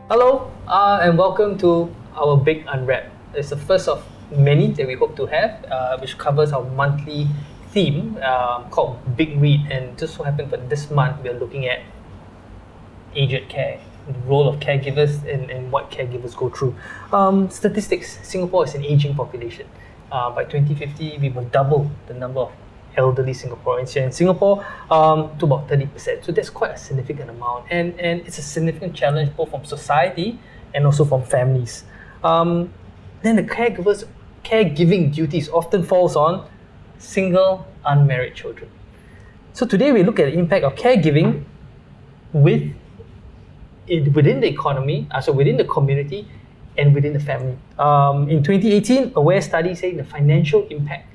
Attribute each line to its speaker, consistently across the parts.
Speaker 1: Hello, and welcome to our Big Unwrapped. It's the first of many that we hope to have, which covers our monthly theme called Big Read. And just so happened for this month, we're looking at aged care, the role of caregivers and what caregivers go through. Statistics, Singapore is an aging population. By 2050, we will double the number of elderly Singaporeans here in Singapore to about 30%. So that's quite a significant amount, and it's a significant challenge both from society and also from families. Then the caregiving duties often falls on single, unmarried children. So today we look at the impact of caregiving within the economy, so within the community and within the family. In 2018, Aware study saying the financial impact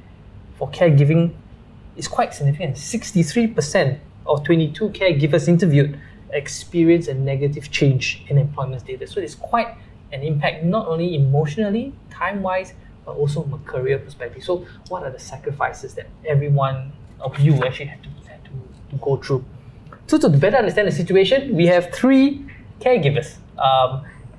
Speaker 1: for caregiving is quite significant. 63% of 22 caregivers interviewed experienced a negative change in employment status. So it's quite an impact, not only emotionally, time-wise, but also from a career perspective. So what are the sacrifices that every one of you actually had to go through? So to better understand the situation, we have three caregivers.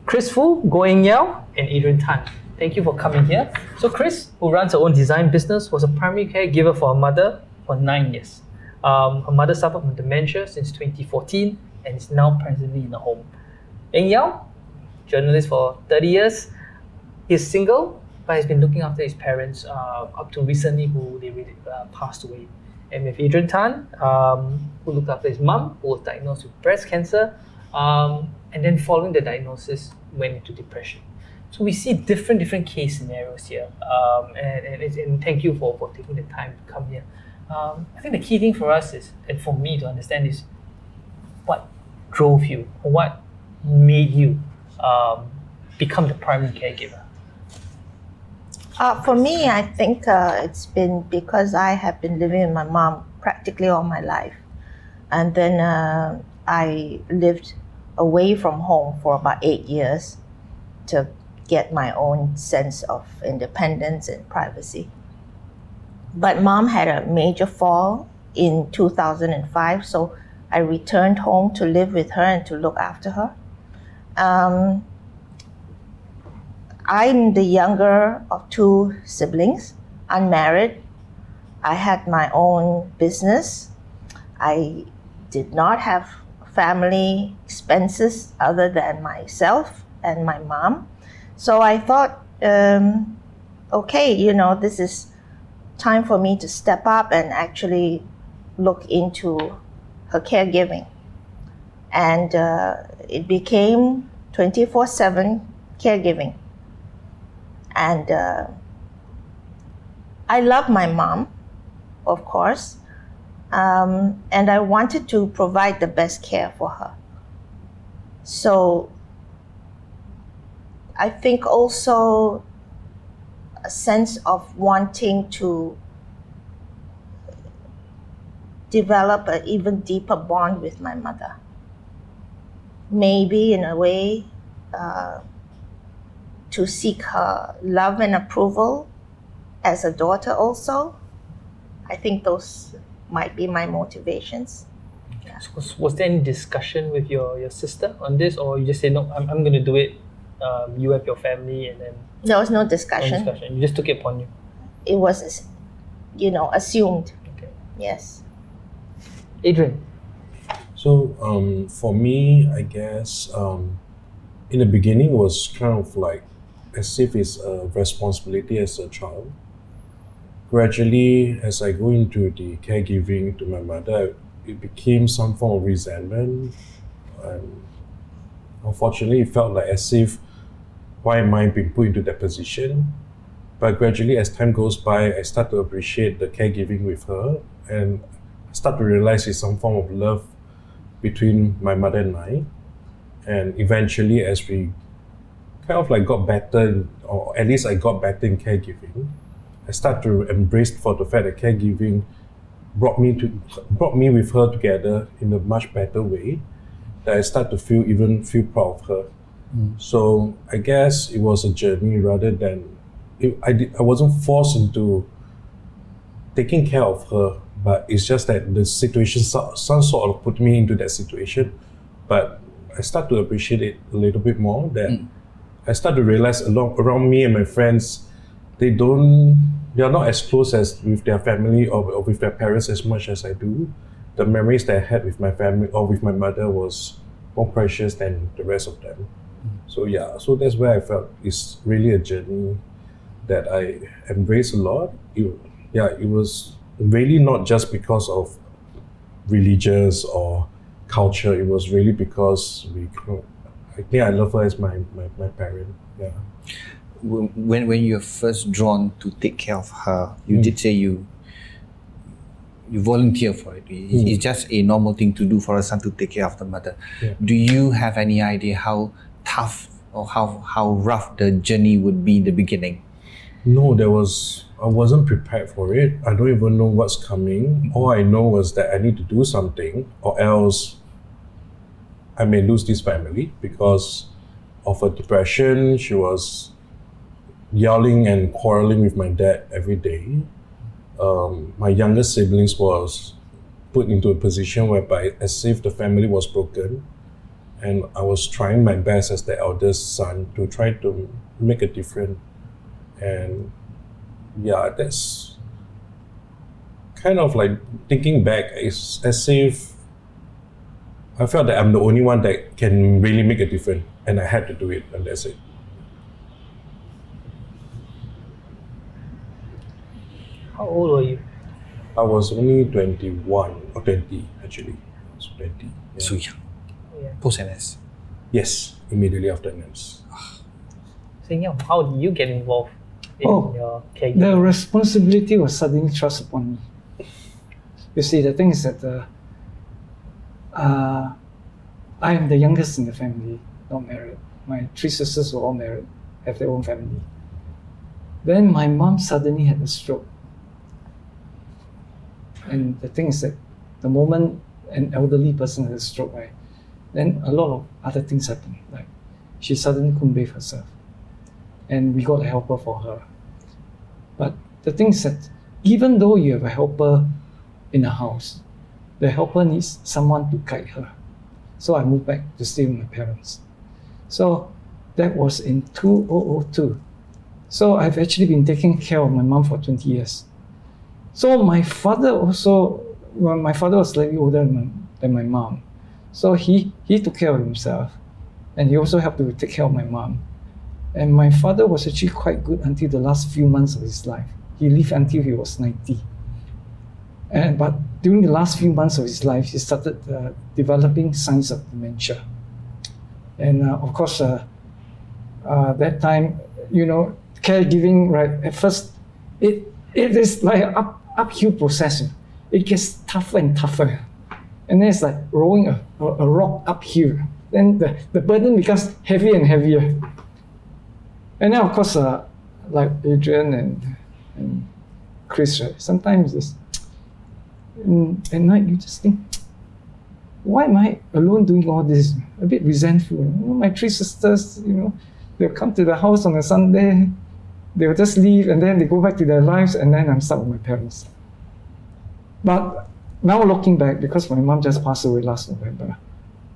Speaker 1: Chris Fu, Goeng Yao, and Adrian Tan. Thank you for coming here. So Chris, who runs her own design business, was a primary caregiver for her mother for 9 years. Her mother suffered from dementia since 2014 and is now presently in a home. Eng Yao, journalist for 30 years. He's single, but has been looking after his parents up to recently, who they really passed away. And with Adrian Tan, who looked after his mum, who was diagnosed with breast cancer, and then following the diagnosis, went into depression. So we see different case scenarios here, and thank you for taking the time to come here. I think the key thing for us is, and for me to understand, is what drove you, or what made you become the primary caregiver?
Speaker 2: For me, I think it's been because I have been living with my mom practically all my life. And then I lived away from home for about 8 years to get my own sense of independence and privacy. But mom had a major fall in 2005, so I returned home to live with her and to look after her. I'm the younger of two siblings, unmarried. I had my own business. I did not have family expenses other than myself and my mom. So I thought, okay, this is time for me to step up and actually look into her caregiving. And it became 24/7 caregiving. And I love my mom, of course, and I wanted to provide the best care for her. So I think also a sense of wanting to develop an even deeper bond with my mother. Maybe in a way to seek her love and approval as a daughter also. I think those might be my motivations.
Speaker 1: Yeah. So was there any discussion with your sister on this, or you just say, no, I'm going to do it, you have your family, and then...
Speaker 2: There was no discussion.
Speaker 1: You just took it upon you.
Speaker 2: It was, assumed.
Speaker 1: Okay.
Speaker 2: Yes.
Speaker 1: Adrian.
Speaker 3: So for me, I guess in the beginning it was kind of like as if it's a responsibility as a child. Gradually, as I go into the caregiving to my mother, it became some form of resentment. Unfortunately, it felt like as if, why am I being put into that position? But gradually, as time goes by, I start to appreciate the caregiving with her, and I start to realize it's some form of love between my mother and I. And eventually, as we kind of like got better, or at least I got better in caregiving, I start to embrace for the fact that caregiving brought me with her together in a much better way, that I start to feel proud of her. So I guess it was a journey rather than I wasn't forced into taking care of her, but it's just that the situation some sort of put me into that situation. But I start to appreciate it a little bit more. That I start to realize around me and my friends, they are not as close as with their family or with their parents as much as I do. The memories that I had with my family or with my mother was more precious than the rest of them. So that's where I felt it's really a journey that I embrace a lot. It was really not just because of religious or culture. It was really because I think I love her as my parent. Yeah.
Speaker 4: When you're first drawn to take care of her, you did say you volunteer for it. It's just a normal thing to do for a son to take care of the mother.
Speaker 3: Yeah.
Speaker 4: Do you have any idea how tough or how rough the journey would be in the beginning?
Speaker 3: No, I wasn't prepared for it. I don't even know what's coming. All I know was that I need to do something or else I may lose this family because of her depression. She was yelling and quarreling with my dad every day. My younger siblings was put into a position whereby as if the family was broken, and I was trying my best as the eldest son to try to make a difference. And that's kind of like thinking back, it's as if I felt that I'm the only one that can really make a difference, and I had to do it, and that's it.
Speaker 1: How old were you?
Speaker 3: I was only 21 or 20 actually. I was 20. Yeah.
Speaker 4: So young.
Speaker 1: Yeah.
Speaker 4: Post NS.
Speaker 3: Yes, immediately after NS.
Speaker 1: So yeah, how did you get involved in your caregiving?
Speaker 5: The responsibility was suddenly thrust upon me. You see, the thing is that I am the youngest in the family, not married. My 3 sisters were all married, have their own family. Then my mom suddenly had a stroke. And the thing is that the moment an elderly person has a stroke, right, then a lot of other things happen. Like she suddenly couldn't bathe herself. And we got a helper for her. But the thing is that even though you have a helper in a house, the helper needs someone to guide her. So I moved back to stay with my parents. So that was in 2002. So I've actually been taking care of my mom for 20 years. So my father my father was slightly older than my mom. So he took care of himself, and he also helped to take care of my mom. And my father was actually quite good until the last few months of his life. He lived until he was 90. But during the last few months of his life, he started developing signs of dementia. And of course, that time, caregiving, right, at first, it is like an uphill process. It gets tougher and tougher. And then it's like rolling a rock uphill. Then the burden becomes heavier and heavier. And then, of course, like Adrian and Chris, right, sometimes at night you just think, why am I alone doing all this? A bit resentful. My 3 sisters, they'll come to the house on a Sunday, they'll just leave, and then they go back to their lives, and then I'm stuck with my parents. But now looking back, because my mom just passed away last November,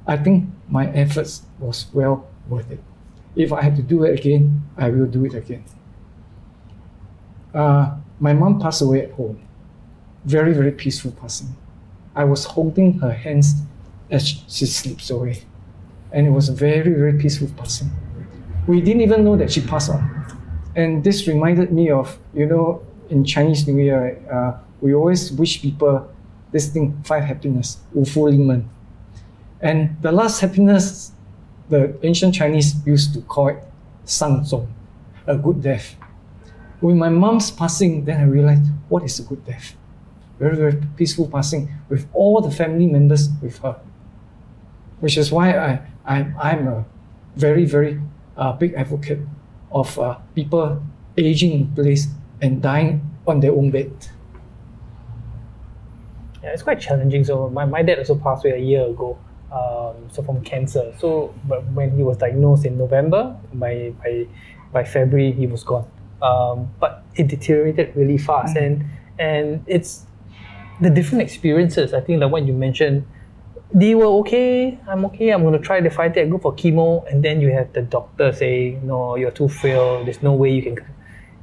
Speaker 5: I think my efforts was well worth it. If I had to do it again, I will do it again. My mom passed away at home. Very, very peaceful passing. I was holding her hands as she slips away. And it was a very, very peaceful passing. We didn't even know that she passed on. And this reminded me of, in Chinese New Year, we always wish people this thing, 5 happiness, 五福临门. And the last happiness, the ancient Chinese used to call it 丧钟, a good death. With my mom's passing, then I realized, what is a good death? Very, very peaceful passing with all the family members with her. Which is why I'm a very, very big advocate of people aging in place and dying on their own bed.
Speaker 1: Yeah, it's quite challenging. So my dad also passed away a year ago, so from cancer. So but when he was diagnosed in November, by February he was gone. But it deteriorated really fast, and it's the different experiences. I think like what you mentioned, they were okay. I'm okay. I'm going to try the 5-day. I go for chemo, and then you have the doctor saying, "No, you're too frail. There's no way you can,"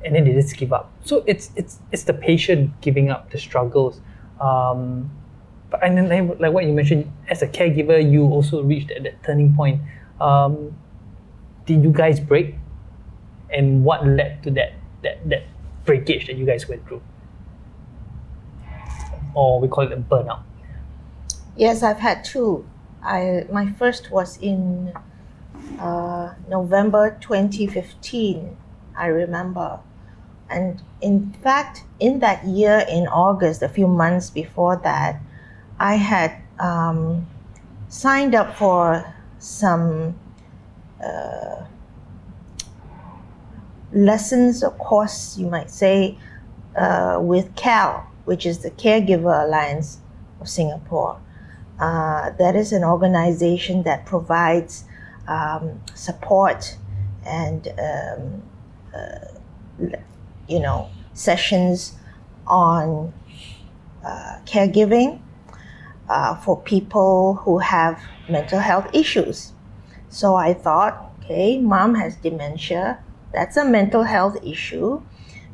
Speaker 1: and then they just give up. So it's the patient giving up, the struggles. But and then like what you mentioned, as a caregiver, you also reached at that turning point. Did you guys break? And what led to that breakage that you guys went through? Or we call it a burnout.
Speaker 2: Yes, I've had two. My first was in November 2015, I remember. And in fact, in that year, in August, a few months before that, I had signed up for some lessons or course, you might say, with CAL, which is the Caregiver Alliance of Singapore. That is an organization that provides support and sessions on caregiving for people who have mental health issues. So I thought, okay, mom has dementia. That's a mental health issue.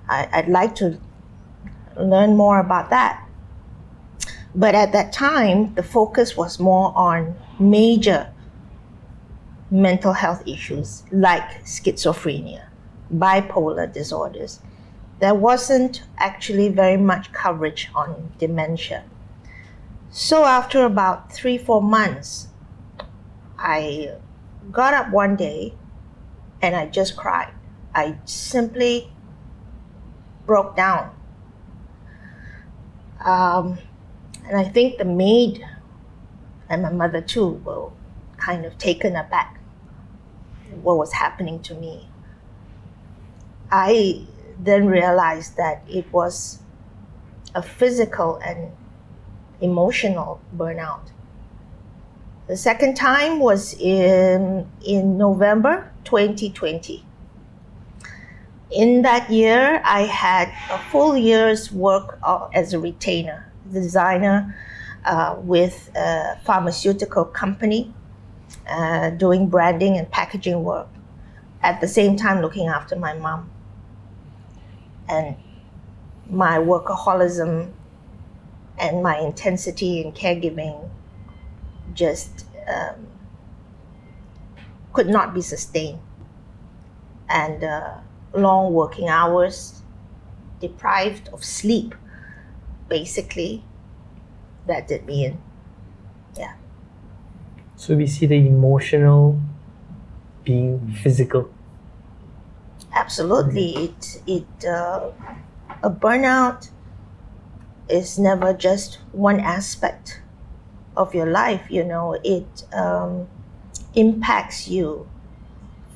Speaker 2: I'd like to learn more about that. But at that time, the focus was more on major mental health issues like schizophrenia, bipolar disorders. There wasn't actually very much coverage on dementia. So after about 3-4 months, I got up one day and I just cried. I simply broke down. And I think the maid and my mother too were kind of taken aback what was happening to me. I then realized that it was a physical and emotional burnout. The second time was in November 2020. In that year, I had a full year's work as a retainer, designer with a pharmaceutical company, doing branding and packaging work, at the same time looking after my mom. And my workaholism and my intensity in caregiving just could not be sustained. And long working hours, deprived of sleep, basically, that did me in. Yeah.
Speaker 1: So we see the emotional being physical.
Speaker 2: Absolutely. A burnout is never just one aspect of your life, it impacts you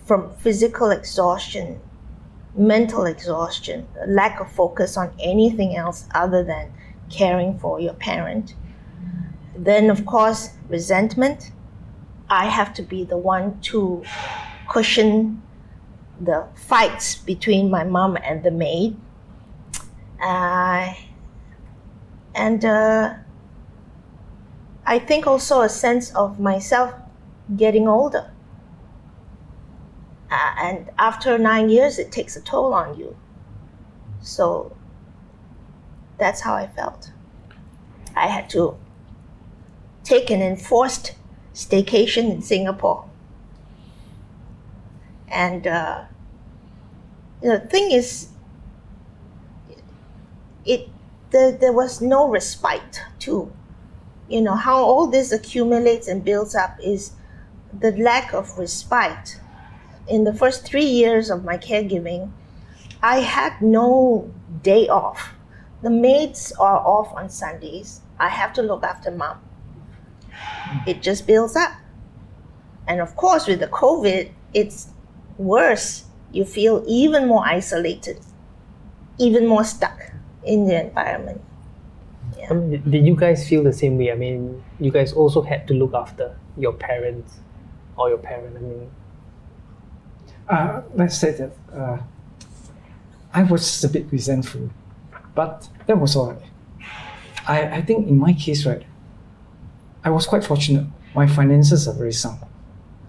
Speaker 2: from physical exhaustion, mental exhaustion, lack of focus on anything else other than caring for your parent. Then, of course, resentment. I have to be the one to cushion the fights between my mom and the maid. And I think also a sense of myself getting older. And after 9 years, it takes a toll on you. So that's how I felt. I had to take an enforced staycation in Singapore. And the thing is, there was no respite too. How all this accumulates and builds up is the lack of respite. In the first 3 years of my caregiving, I had no day off. The maids are off on Sundays. I have to look after mom. It just builds up. And of course, with the COVID, it's worse. You feel even more isolated, even more stuck in the environment. Yeah.
Speaker 1: Did you guys feel the same way? I mean, you guys also had to look after your parents or your parent.
Speaker 5: Let's say that I was a bit resentful, but that was all right. I think in my case, right, I was quite fortunate. My finances are very sound.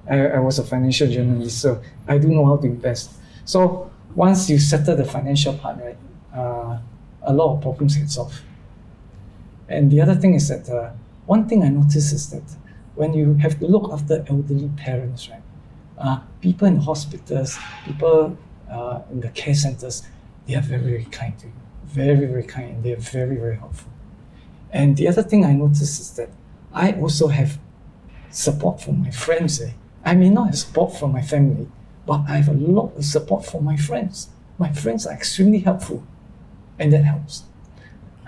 Speaker 5: I was a financial journalist, so I do know how to invest. So once you settle the financial part, right, a lot of problems get solved. And the other thing is that one thing I noticed is that when you have to look after elderly parents, right, people in hospitals, people in the care centers, they are very, very kind to you. Very, very kind, and they are very, very helpful. And the other thing I noticed is that I also have support from my friends. I may not have support from my family, but I have a lot of support from my friends. My friends are extremely helpful, and that helps.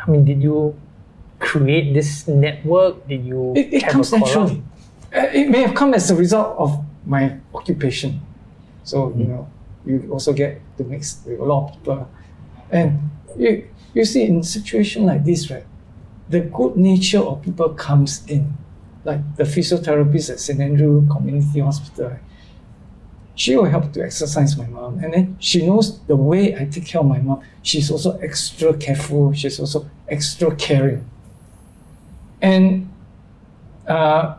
Speaker 1: I mean, did you create this network? Did you
Speaker 5: It
Speaker 1: have
Speaker 5: comes
Speaker 1: a call
Speaker 5: naturally. It may have come as a result of my occupation. So, you also get to mix with a lot of people. And you see, in a situation like this, right, the good nature of people comes in. Like the physiotherapist at St. Andrew Community Hospital, right? She will help to exercise my mom. And then she knows the way I take care of my mom. She's also extra careful. She's also extra caring. And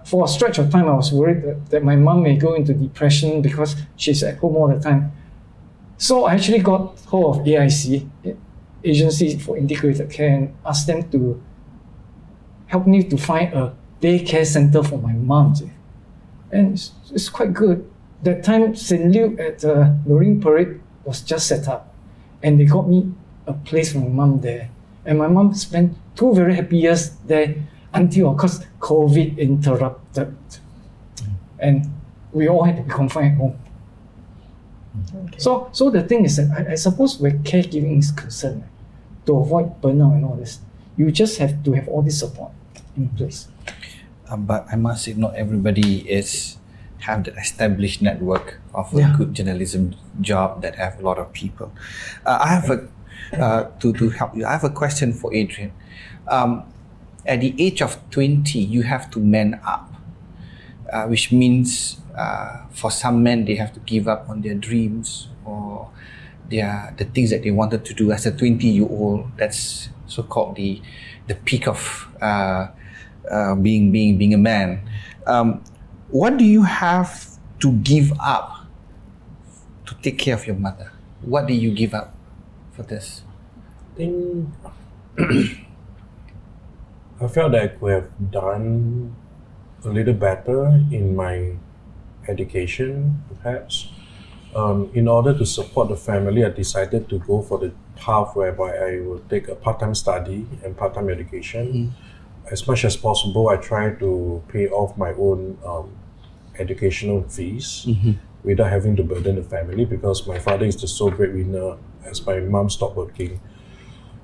Speaker 5: for a stretch of time, I was worried that my mom may go into depression because she's at home all the time. So I actually got hold of AIC, Agency for Integrated Care, and asked them to help me to find a daycare center for my mom. And it's quite good. That time, St. Luke at Marine Parade was just set up, and they got me a place for my mom there. And my mom spent 2 very happy years there until, of course, COVID interrupted. And we all had to be confined at home.
Speaker 2: Okay.
Speaker 5: So the thing is that I suppose where caregiving is concerned, to avoid burnout and all this, you just have to have all this support in place.
Speaker 4: But I must say, not everybody have that established network of a good journalism job that have a lot of people. I have to help you. I have a question for Adrian. At the age of 20, you have to man up, which means for some men they have to give up on their dreams or the things that they wanted to do as a 20-year-old. That's so-called the peak of being a man. What do you have to give up to take care of your mother? What do you give up for this?
Speaker 3: I think I felt that I could have done a little better in my education, perhaps. In order to support the family, I decided to go for the path whereby I would take a part-time study and part-time education. As much as possible, I try to pay off my own educational fees without having to burden the family, because my father is the sole breadwinner as my mom stopped working.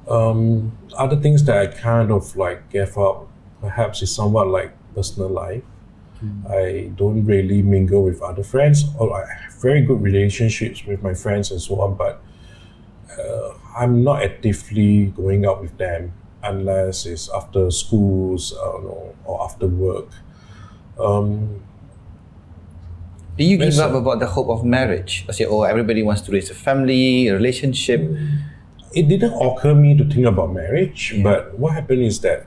Speaker 3: Other things that I kind of like gave up perhaps is somewhat like personal life. I don't really mingle with other friends, or I have very good relationships with my friends and so on, but I'm not actively going out with them unless it's after schools or after work.
Speaker 4: Do you give up about the hope of marriage? Or say, everybody wants to raise a family, a relationship?
Speaker 3: It didn't occur me to think about marriage, but what happened is that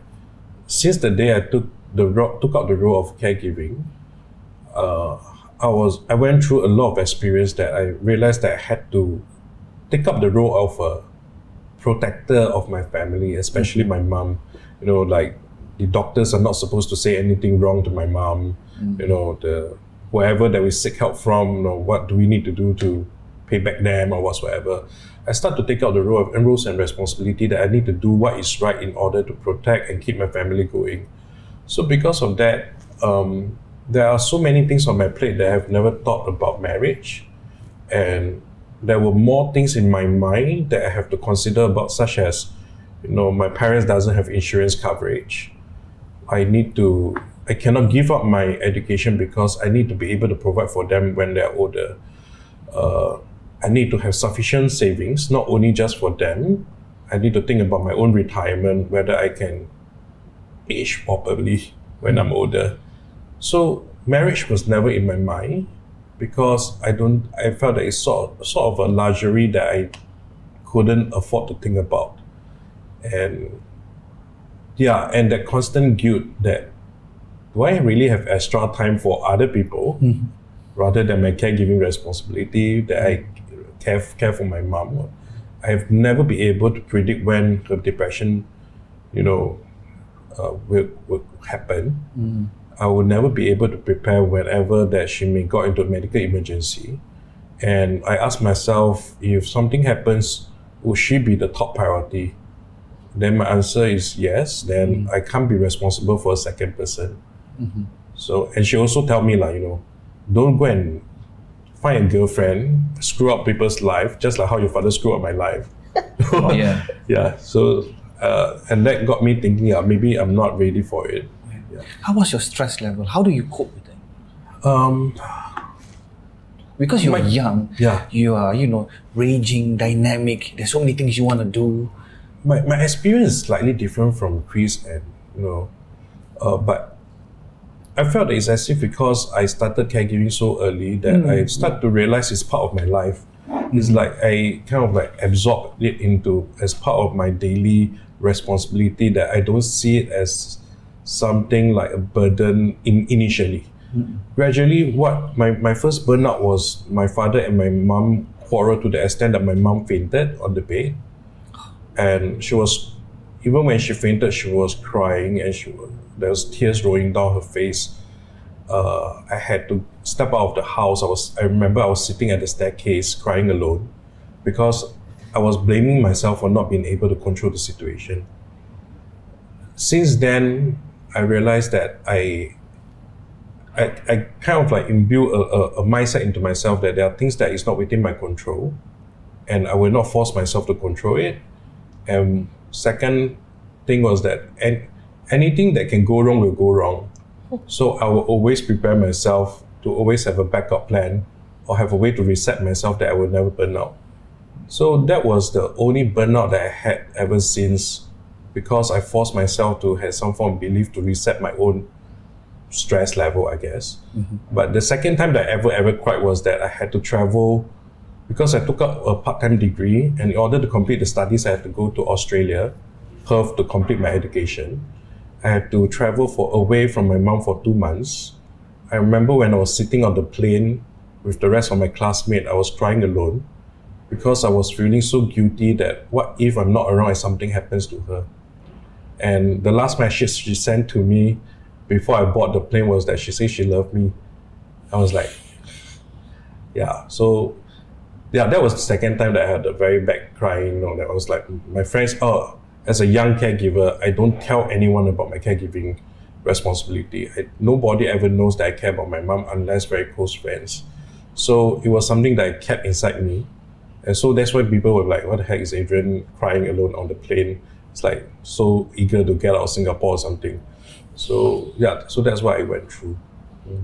Speaker 3: since the day I took up the role of caregiving, I went through a lot of experience that I realized that I had to take up the role of a protector of my family, especially my mom. Like the doctors are not supposed to say anything wrong to my mom. Whoever that we seek help from, what do we need to do to pay back them or whatsoever. I start to take out the role of roles and responsibility that I need to do what is right in order to protect and keep my family going. So because of that, there are so many things on my plate that I have never thought about marriage, and there were more things in my mind that I have to consider about, such as, my parents doesn't have insurance coverage. I cannot give up my education because I need to be able to provide for them when they're older. I need to have sufficient savings, not only just for them. I need to think about my own retirement, whether I can age properly when I'm older. So marriage was never in my mind because I felt that it's sort of a luxury that I couldn't afford to think about. And that constant guilt that do I really have extra time for other people rather than my caregiving responsibility that I care for my mom? I have never been able to predict when her depression, will happen. I will never be able to prepare whenever that she may go into a medical emergency. And I ask myself, if something happens, will she be the top priority? Then my answer is yes. Then I can't be responsible for a second person. So, and she also tell me don't go and find a girlfriend, screw up people's life, just like how your father screwed up my life.
Speaker 4: Yeah.
Speaker 3: Yeah. So, and that got me thinking, maybe I'm not ready for it. Yeah.
Speaker 4: How was your stress level? How do you cope with it? Because you're young, you are, raging, dynamic. There's so many things you want to do.
Speaker 3: My experience is slightly different from Chris, and but I felt it's as if because I started caregiving so early that I start to realize it's part of my life. It's like I kind of like absorb it into as part of my daily responsibility, that I don't see it as something like a burden initially. Gradually, what my first burnout was, my father and my mom quarreled to the extent that my mom fainted on the bed. And she was, even when she fainted, she was crying, and there was tears rolling down her face. I had to step out of the house. I remember I was sitting at the staircase crying alone because I was blaming myself for not being able to control the situation. Since then, I realized that I kind of like imbue a mindset into myself that there are things that is not within my control, and I will not force myself to control it. And second thing was that anything that can go wrong will go wrong. So I will always prepare myself to always have a backup plan or have a way to reset myself that I will never burn out. So that was the only burnout that I had ever since, because I forced myself to have some form of belief to reset my own stress level, I guess. But the second time that I ever cried was that I had to travel, because I took up a part-time degree, and in order to complete the studies, I had to go to Australia, Perth, to complete my education. I had to travel away from my mom for 2 months. I remember when I was sitting on the plane with the rest of my classmates, I was crying alone because I was feeling so guilty that what if I'm not around and something happens to her? And the last message she sent to me before I boarded the plane was that she said she loved me. I was like, so that was the second time that I had a very bad crying. That I was like, my friends, as a young caregiver, I don't tell anyone about my caregiving responsibility. Nobody ever knows that I care about my mom unless very close friends. So it was something that I kept inside me. And so that's why people were like, what the heck is Adrian crying alone on the plane? It's like so eager to get out of Singapore or something. So so that's what I went through.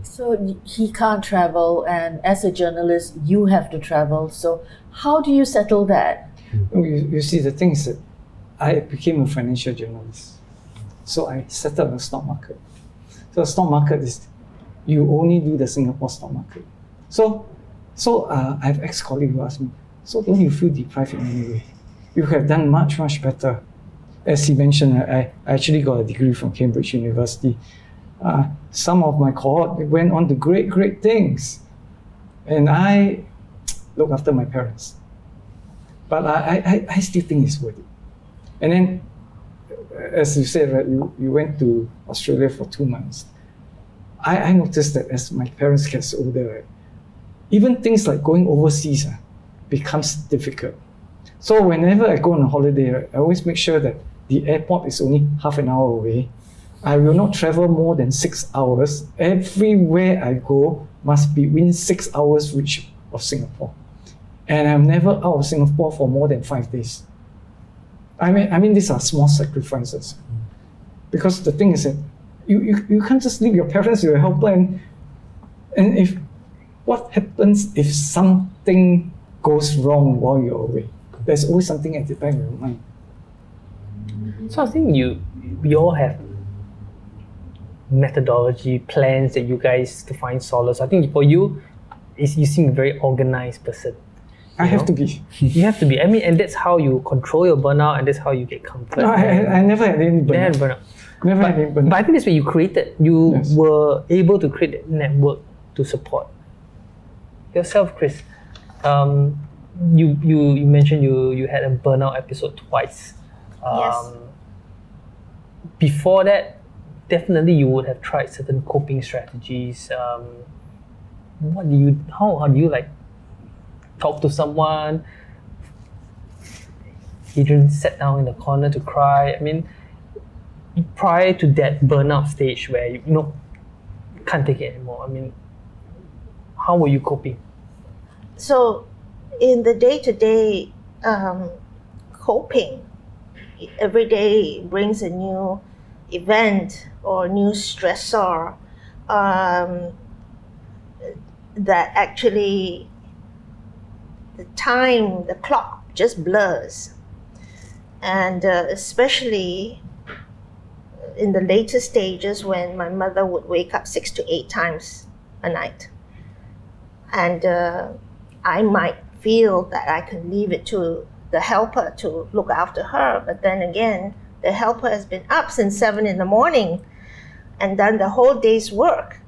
Speaker 6: So he can't travel, and as a journalist, you have to travel. So how do you settle that?
Speaker 5: You see, the thing is that I became a financial journalist. So I set up a stock market. So the stock market is, you only do the Singapore stock market. So I have ex-colleagues who ask me, so don't you feel deprived in any way? You have done much, much better. As he mentioned, I actually got a degree from Cambridge University. Some of my cohort went on to great, great things. And I look after my parents. But I still think it's worth it. And then, as you said, right, you went to Australia for 2 months. I noticed that as my parents get older, right, even things like going overseas becomes difficult. So whenever I go on a holiday, right, I always make sure that the airport is only half an hour away. I will not travel more than 6 hours. Everywhere I go must be within 6 hours reach of Singapore. And I'm never out of Singapore for more than 5 days. I mean, these are small sacrifices. Because the thing is that you can't just leave your parents with a helper, and if what happens if something goes wrong while you're away? There's always something at the back of your mind.
Speaker 1: So I think we all have methodology, plans that you guys to find solace. I think for you, you seem a very organized person.
Speaker 5: I have to be.
Speaker 1: You have to be. I mean, and that's how you control your burnout, and that's how you get comfort.
Speaker 5: No, I never had any burnout.
Speaker 1: Burnout.
Speaker 5: Never had any burnout.
Speaker 1: But I think that's what you created. You
Speaker 5: Yes.
Speaker 1: were able to create a network to support yourself, Chris. You mentioned you had a burnout episode twice.
Speaker 2: Yes.
Speaker 1: Before that, definitely you would have tried certain coping strategies. How do you like talk to someone? Adrian sat down in the corner to cry. I mean, prior to that burnout stage where you can't take it anymore. I mean, how were you coping?
Speaker 2: So, in the day-to-day coping, every day brings a new event or new stressor that actually the clock just blurs. And especially in the later stages when my mother would wake up 6 to 8 times a night. And I might feel that I can leave it to the helper to look after her. But then again, the helper has been up since 7 in the morning and done the whole day's work.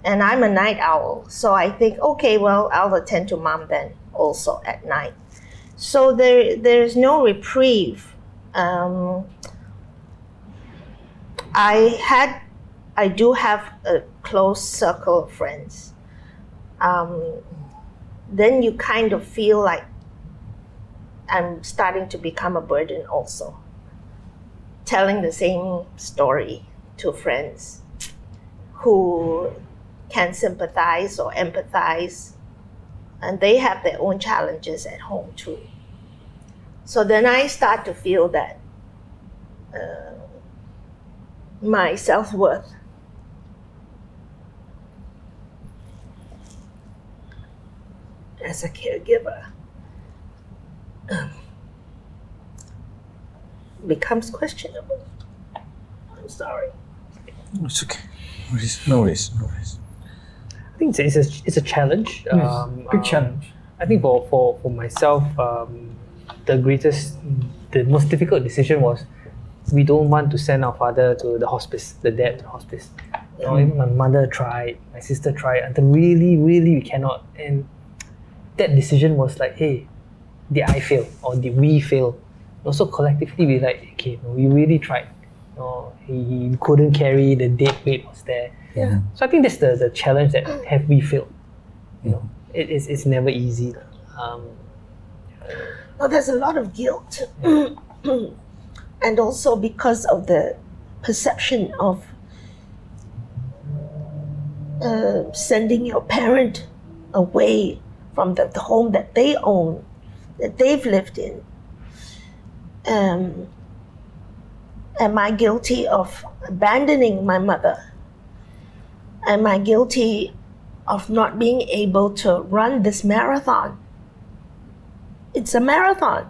Speaker 2: And I'm a night owl. So I think, okay, well, I'll attend to mom then also at night. So there's no reprieve. I do have a close circle of friends. Then you kind of feel like I'm starting to become a burden also. Telling the same story to friends who can sympathize or empathize, and they have their own challenges at home too. So then I start to feel that my self-worth as a caregiver becomes questionable. I'm sorry.
Speaker 4: It's okay. No worries.
Speaker 1: I think it's a challenge.
Speaker 5: Yes, big challenge.
Speaker 1: I think for myself, the most difficult decision was we don't want to send our father to the hospice, the dad to the hospice. Even my mother tried, my sister tried, until really, really we cannot. And that decision was like, hey, did I fail or did we fail? Also collectively, we like, okay, no, we really tried. He couldn't carry, the dead weight was there.
Speaker 2: Yeah.
Speaker 1: So I think that's the challenge, that have we failed? It's never easy.
Speaker 2: Well, there's a lot of guilt. And also because of the perception of sending your parent away from the home that they own, that they've lived in. Am I guilty of abandoning my mother? Am I guilty of not being able to run this marathon? It's a marathon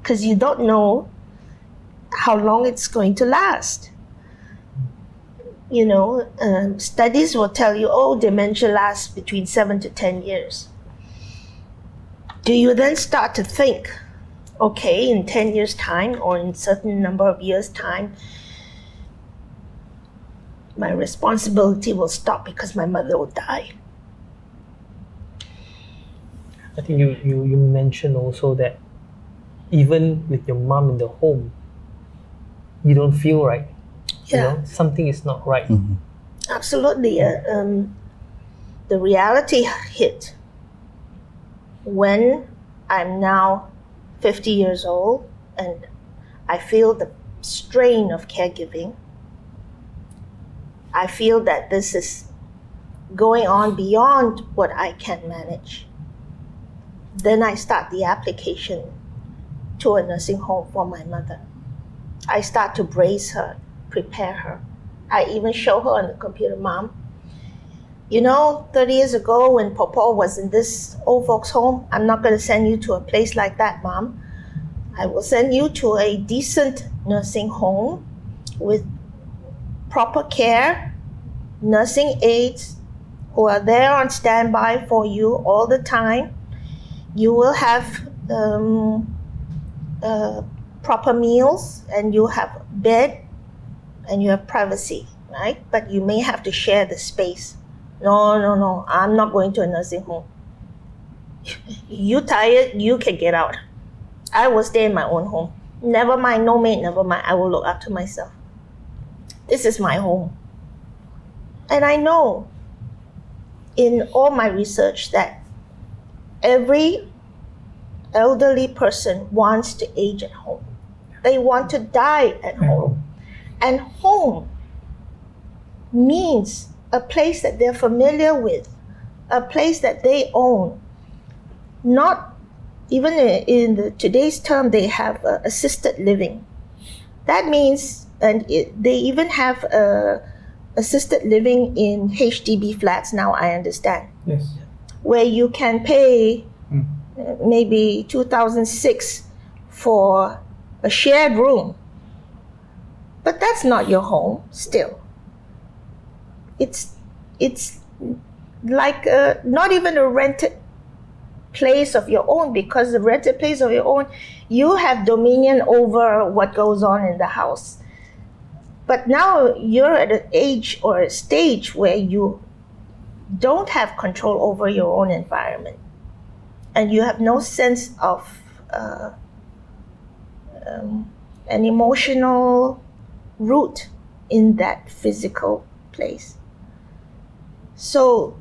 Speaker 2: because you don't know how long it's going to last. Studies will tell you, dementia lasts between 7 to 10 years. Do you then start to think, okay, in 10 years' time or in a certain number of years' time, my responsibility will stop because my mother will die?
Speaker 1: I think you mentioned also that even with your mom in the home, you don't feel right.
Speaker 2: Yeah.
Speaker 1: Something is not right.
Speaker 4: Mm-hmm.
Speaker 2: Absolutely. The reality hit when I'm now 50 years old and I feel the strain of caregiving. I feel that this is going on beyond what I can manage. Then I start the application to a nursing home for my mother. I start to brace her, prepare her. I even show her on the computer, Mom, 30 years ago when Popo was in this old folks home, I'm not going to send you to a place like that, Mom. I will send you to a decent nursing home with proper care, nursing aides who are there on standby for you all the time. You will have proper meals and you have bed and you have privacy, right? But you may have to share the space. No, I'm not going to a nursing home. You tired, you can get out. I will stay in my own home. Never mind, no maid, never mind. I will look after myself. This is my home. And I know in all my research that every elderly person wants to age at home. They want to die at home. And home means a place that they're familiar with, a place that they own. Not even in today's term, they have assisted living. That means, they even have assisted living in HDB flats now, I understand.
Speaker 5: Yes.
Speaker 2: Where you can pay maybe 2006 for a shared room. But that's not your home still. It's like not even a rented place of your own, because the rented place of your own, you have dominion over what goes on in the house. But now you're at an age or a stage where you don't have control over your own environment, and you have no sense of an emotional root in that physical place. So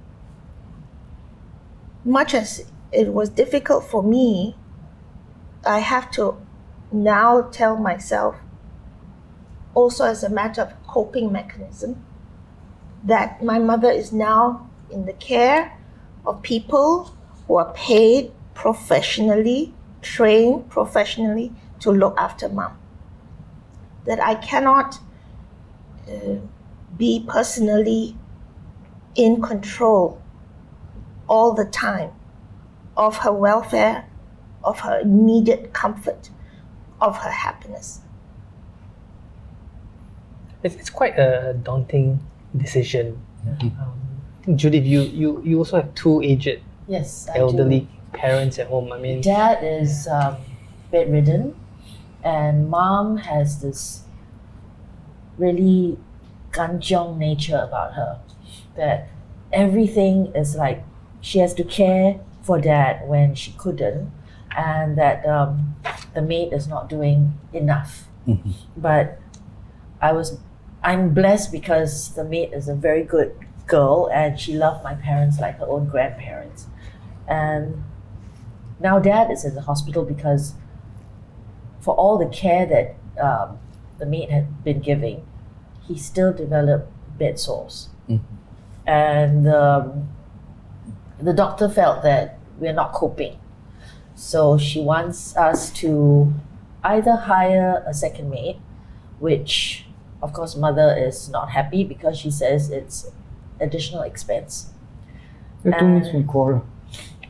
Speaker 2: much as it was difficult for me, I have to now tell myself, also as a matter of coping mechanism, that my mother is now in the care of people who are paid professionally, trained professionally to look after mom. That I cannot be personally in control all the time of her welfare, of her immediate comfort, of her happiness.
Speaker 1: It's quite a daunting decision. Judith, you also have two aged
Speaker 6: Yes, I
Speaker 1: elderly
Speaker 6: do.
Speaker 1: parents at home. I mean,
Speaker 6: Dad is bedridden, and mom has this really kanjiong nature about her, that everything is like she has to care for dad when she couldn't, and that the maid is not doing enough. But I'm blessed because the maid is a very good girl and she loved my parents like her own grandparents. And now dad is in the hospital because for all the care that the maid had been giving, he still developed bed sores. And the doctor felt that we're not coping. So she wants us to either hire a second maid, which of course mother is not happy because she says it's additional expense.
Speaker 5: That two makes me quarrel.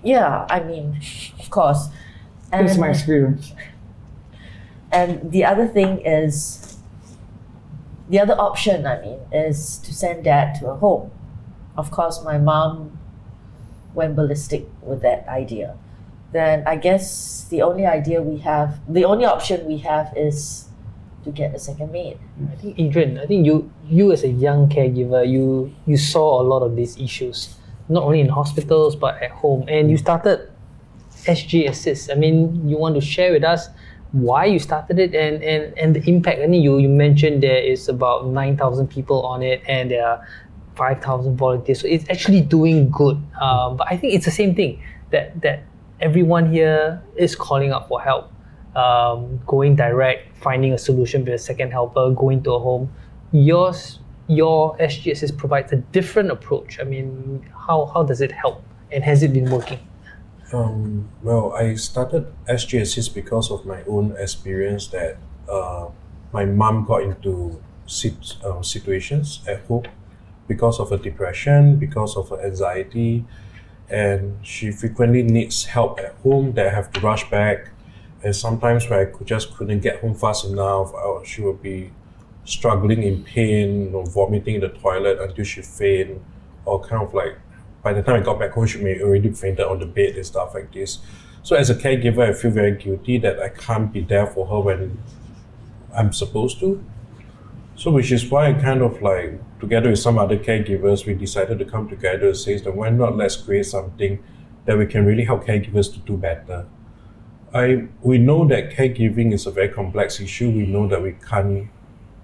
Speaker 6: Yeah, I mean, of course. And,
Speaker 5: That's my experience.
Speaker 6: and the other thing is, the other option, is to send dad to a home. Of course, my mom went ballistic with that idea. Then I guess the only option we have is to get a second maid.
Speaker 1: I think Adrian, you as a young caregiver, you saw a lot of these issues, not only in hospitals but at home, and you started SG Assist. I mean, you want to share with us why you started it and the impact. I think you mentioned there is about 9,000 people on it and there are 5,000 volunteers, so it's actually doing good. But I think it's the same thing that everyone here is calling out for help. Going direct, finding a solution with a second helper, going to a home. Your SG Assist provides a different approach. I mean, how does it help, and has it been working?
Speaker 3: Well, I started SG Assist because of my own experience that my mom got into situations at home because of her depression, because of her anxiety, and she frequently needs help at home that I have to rush back. And sometimes when I couldn't get home fast enough, she would be struggling in pain, vomiting in the toilet until she faint, or kind of like, by the time I got back home, she may already fainted on the bed and stuff like this. So as a caregiver, I feel very guilty that I can't be there for her when I'm supposed to. So which is why kind of like together with some other caregivers, we decided to come together and say that why not let's create something that we can really help caregivers to do better. We know that caregiving is a very complex issue. We know that we can't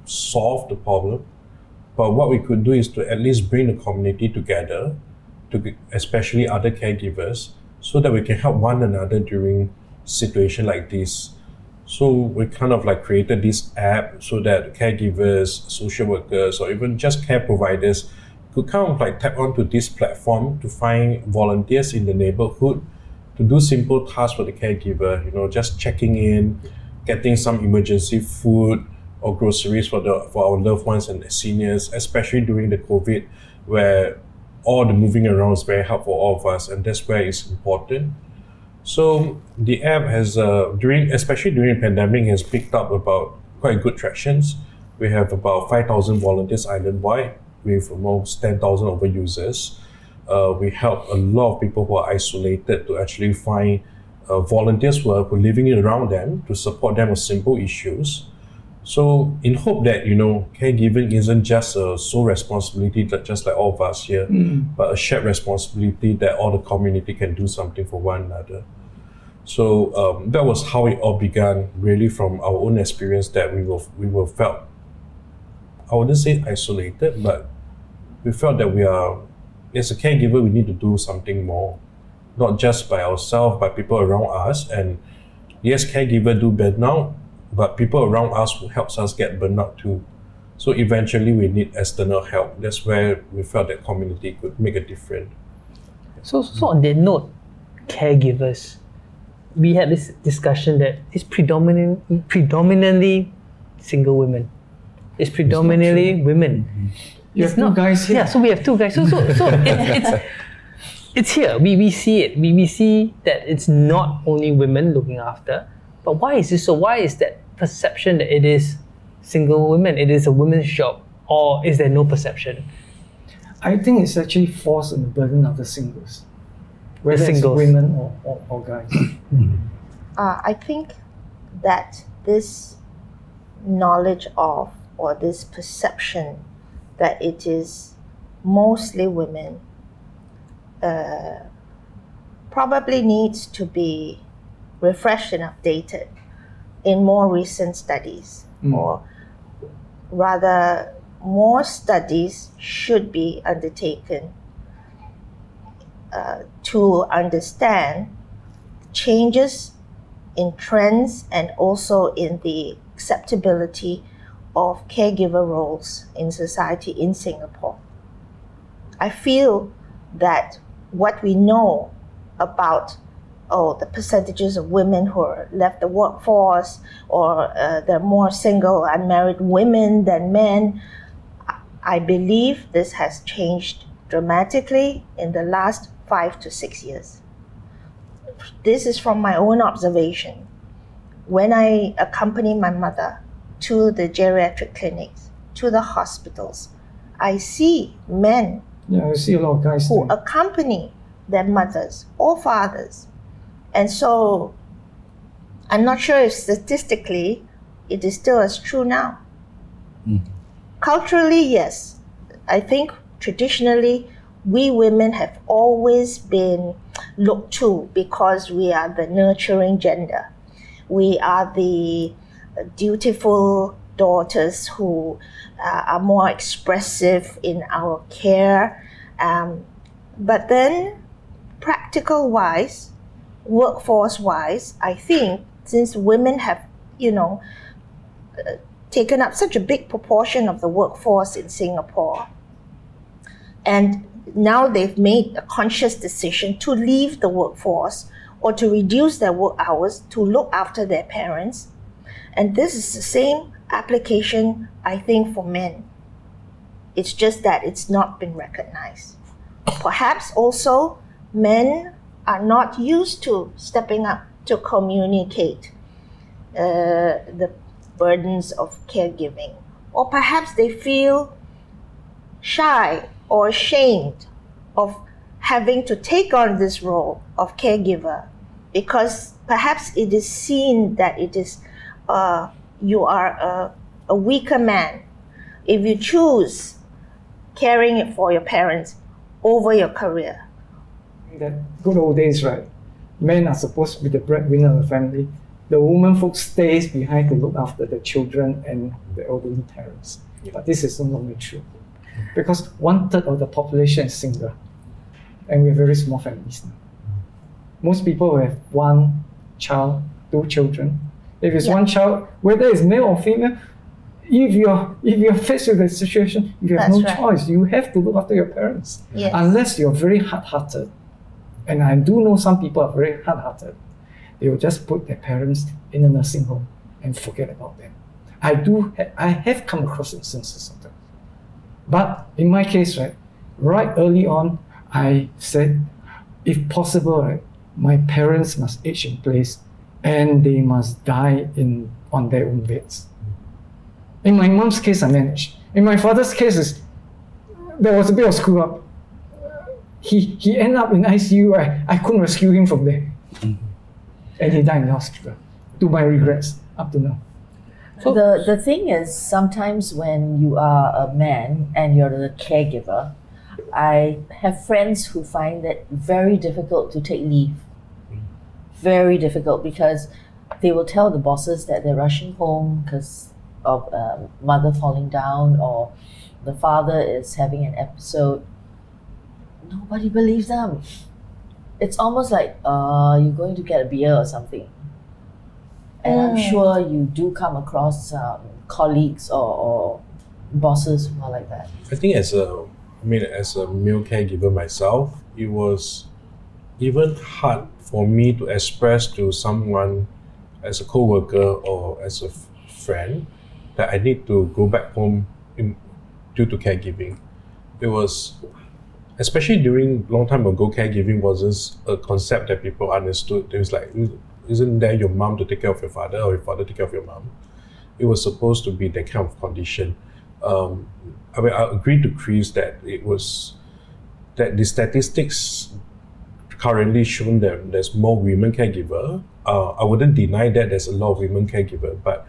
Speaker 3: solve the problem, but what we could do is to at least bring the community together, especially other caregivers, so that we can help one another during situation like this. So we kind of like created this app so that caregivers, social workers, or even just care providers could kind of like tap onto this platform to find volunteers in the neighborhood to do simple tasks for the caregiver, just checking in, getting some emergency food or groceries for our loved ones and seniors, especially during the COVID, where all the moving around is very hard for all of us, and that's where it's important. So the app has, especially during the pandemic, has picked up about quite good tractions. We have about 5,000 volunteers island-wide with almost 10,000 over users. We help a lot of people who are isolated to actually find volunteers who are living around them to support them with simple issues. So in hope that, caregiving isn't just a sole responsibility that just like all of us here, but a shared responsibility that all the community can do something for one another. So that was how it all began, really from our own experience that we were felt, I wouldn't say isolated, but we felt that as a caregiver, we need to do something more, not just by ourselves, by people around us. And yes, caregiver do burnout, but people around us who helps us get burnout too. So eventually we need external help. That's where we felt that community could make a difference.
Speaker 1: So on that note, caregivers, we had this discussion that it's predominantly single women. It's predominantly women.
Speaker 5: You have two guys here.
Speaker 1: Yeah, so we have two guys. So it's here. We see it. We see that it's not only women looking after. But why is this so? Why is that perception that it is single women, it is a women's job, or is there no perception?
Speaker 5: I think it's actually forced on the burden of the singles, whether it's
Speaker 1: singles.
Speaker 5: women or guys.
Speaker 2: I think that this knowledge of, or this perception that it is mostly women probably needs to be refreshed and updated in more recent studies, or rather more studies should be undertaken to understand changes in trends and also in the acceptability of caregiver roles in society in Singapore. I feel that what we know about the percentages of women who are left the workforce, or there are more single unmarried women than men, I believe this has changed dramatically in the last 5 to 6 years. This is from my own observation. When I accompany my mother to the geriatric clinics, to the hospitals, I see men
Speaker 5: Yeah, I see a lot of guys
Speaker 2: who
Speaker 5: too.
Speaker 2: accompany their mothers or fathers. And so I'm not sure if statistically it is still as true now. Culturally, yes. I think traditionally we women have always been looked to because we are the nurturing gender. We are the dutiful daughters who are more expressive in our care. But then, practical-wise, workforce-wise, I think since women have, taken up such a big proportion of the workforce in Singapore, and now they've made a conscious decision to leave the workforce or to reduce their work hours to look after their parents. And this is the same application, I think, for men. It's just that it's not been recognized. Perhaps also men are not used to stepping up to communicate the burdens of caregiving. Or perhaps they feel shy or ashamed of having to take on this role of caregiver because perhaps it is seen that it is you are a weaker man. if you choose caring for your parents over your career.
Speaker 5: In that good old days, right? Men are supposed to be the breadwinner of the family. The woman folk stays behind to look after the children and the elderly parents. But this is no longer true. Because 1/3 of the population is single. And we have very small families now. Most people will have 1 child, 2 children. If it's 1 child, whether it's male or female, if you're faced with a situation, you have
Speaker 2: That's
Speaker 5: no
Speaker 2: right.
Speaker 5: choice. You have to look after your parents.
Speaker 2: Yes.
Speaker 5: Unless you're very hard-hearted. And I do know some people are very hard-hearted. They will just put their parents in a nursing home and forget about them. I have come across instances of that. But in my case, right early on, I said, if possible, my parents must age in place and they must die on their own beds. In my mom's case, I managed. In my father's case, there was a bit of screw up. He ended up in ICU. I couldn't rescue him from there. And he died in the hospital. To my regrets, up to now.
Speaker 6: The thing is, sometimes when you are a man and you're the caregiver, I have friends who find it very difficult to take leave. Very difficult, because they will tell the bosses that they're rushing home because of mother falling down, or the father is having an episode. Nobody believes them. It's almost like you're going to get a beer or something. And I'm sure you do come across colleagues or bosses who are like that.
Speaker 3: I think as a male caregiver myself, it was even hard for me to express to someone as a co-worker or as a friend that I need to go back home due to caregiving. It was, especially during long time ago, caregiving wasn't a concept that people understood. It was like, isn't there your mom to take care of your father, or your father take care of your mom? It was supposed to be that kind of condition. I agree to Chris that the statistics currently shown that there's more women caregiver. I wouldn't deny that there's a lot of women caregiver, but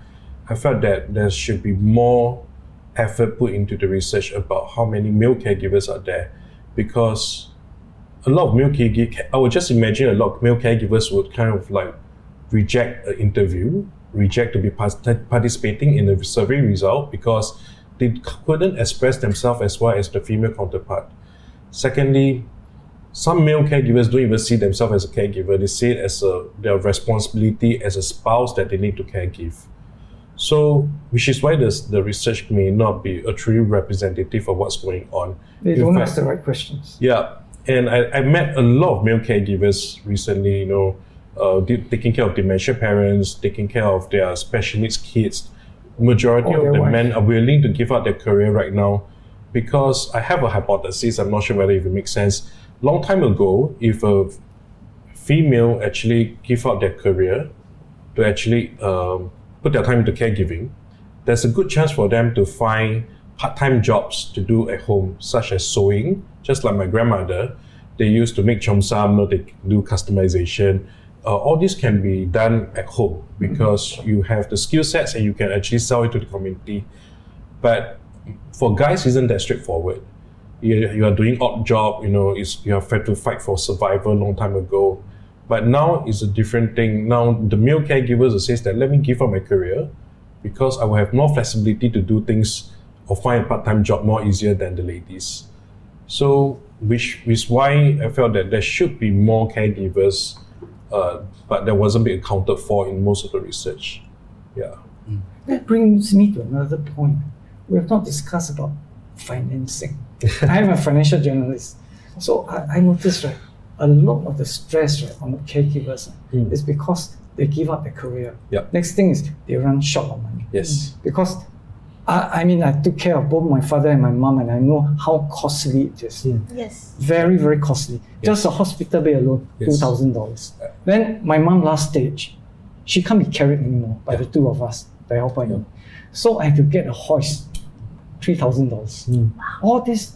Speaker 3: I felt that there should be more effort put into the research about how many male caregivers are there, because a lot of male caregivers, I would just imagine a lot of male caregivers would kind of like reject an interview, reject to be participating in the survey result because they couldn't express themselves as well as the female counterpart. Secondly, some male caregivers don't even see themselves as a caregiver. They see it as their responsibility as a spouse that they need to caregive. So, which is why the research may not be a truly representative of what's going on.
Speaker 5: They don't ask the right questions.
Speaker 3: Yeah, and I met a lot of male caregivers recently, taking care of dementia parents, taking care of their special needs kids. Majority of the men are willing to give up their career right now because I have a hypothesis, I'm not sure whether it makes sense. Long time ago, if a female actually give up their career to actually put their time into caregiving, there's a good chance for them to find part-time jobs to do at home, such as sewing. Just like my grandmother, they used to make chom sam, they do customization. All this can be done at home because you have the skill sets and you can actually sell it to the community. But for guys, isn't that straightforward? You are doing odd job, you have had to fight for survival a long time ago. But now it's a different thing. Now the male caregivers says that let me give up my career because I will have more flexibility to do things or find a part-time job more easier than the ladies. So which is why I felt that there should be more caregivers, but that wasn't being accounted for in most of the research. Yeah.
Speaker 5: That brings me to another point. We have not discussed about financing. I am a financial journalist. So I noticed a lot of the stress on the caregivers is because they give up their career.
Speaker 3: Yep.
Speaker 5: Next thing is they run short of money.
Speaker 3: Yes.
Speaker 5: Because I took care of both my father and my mom, and I know how costly it is.
Speaker 2: Yes.
Speaker 5: Very, very costly. Just a hospital bill alone,
Speaker 3: Yes.
Speaker 5: $2,000. Then my mom last stage, she can't be carried anymore by the two of us, the helper. So I had to get a hoist, $3,000. All this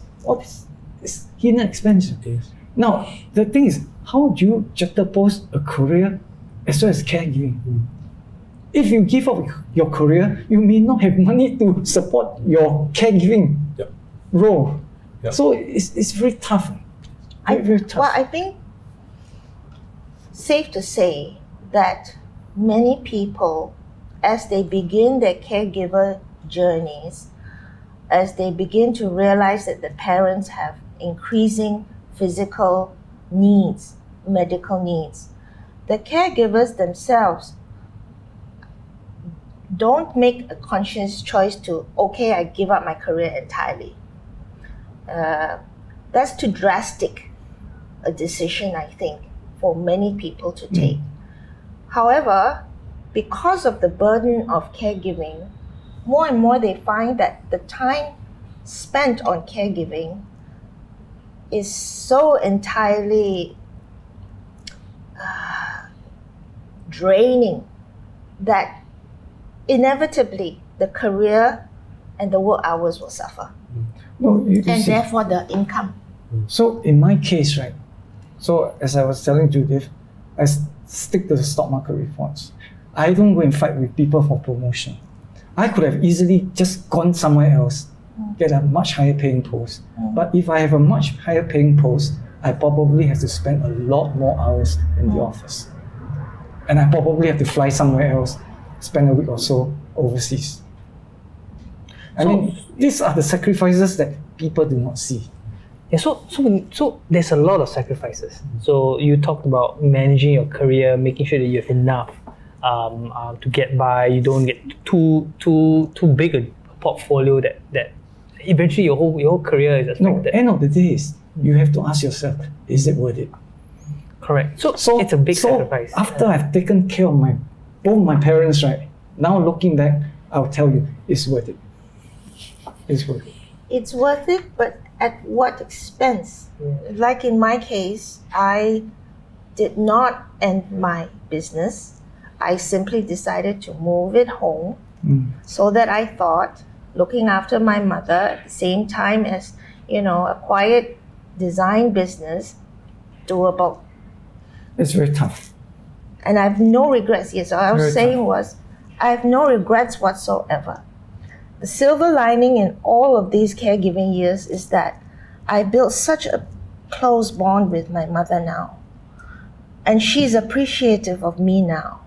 Speaker 5: is hidden expense.
Speaker 3: Yes.
Speaker 5: Now, the thing is, how do you juxtapose a career as well as caregiving? if you give up your career, you may not have money to support your caregiving
Speaker 3: Yep.
Speaker 5: role.
Speaker 3: Yep.
Speaker 5: So it's very tough. Very tough.
Speaker 2: Well, I think safe to say that many people, as they begin their caregiver journeys, as they begin to realize that the parents have increasing physical needs, medical needs, the caregivers themselves don't make a conscious choice to, okay, I give up my career entirely. That's too drastic a decision, I think, for many people to take. However, because of the burden of caregiving, more and more they find that the time spent on caregiving is so entirely draining that inevitably the career and the work hours will suffer,
Speaker 5: No, you
Speaker 2: and
Speaker 5: see,
Speaker 2: therefore the income.
Speaker 5: so in my case, right, so as I was telling Judith, I stick to the stock market reports. I don't go and fight with people for promotion. I could have easily just gone somewhere else, get a much higher paying post. But if I have a much higher paying post, I probably have to spend a lot more hours in the office. And I probably have to fly somewhere else, spend a week or so overseas. I mean, these are the sacrifices that people do not see.
Speaker 1: Yeah, so there's a lot of sacrifices. So you talked about managing your career, making sure that you have enough to get by. You don't get too big a portfolio that eventually your whole career is affected.
Speaker 5: No, end of the day is you have to ask yourself, is it worth it?
Speaker 1: Correct. So it's a big sacrifice.
Speaker 5: After I've taken care of both my parents, right, now looking back, I'll tell you, it's worth it. It's worth it.
Speaker 2: It's worth it, but at what expense? Like in my case, I did not end my business. I simply decided to move it home so that I thought looking after my mother at the same time as, a quiet design business doable.
Speaker 5: It's very tough.
Speaker 2: And I have no regrets. Yes, what I was
Speaker 5: Very
Speaker 2: saying was, I have no regrets whatsoever. The silver lining in all of these caregiving years is that I built such a close bond with my mother now. And she's appreciative of me now.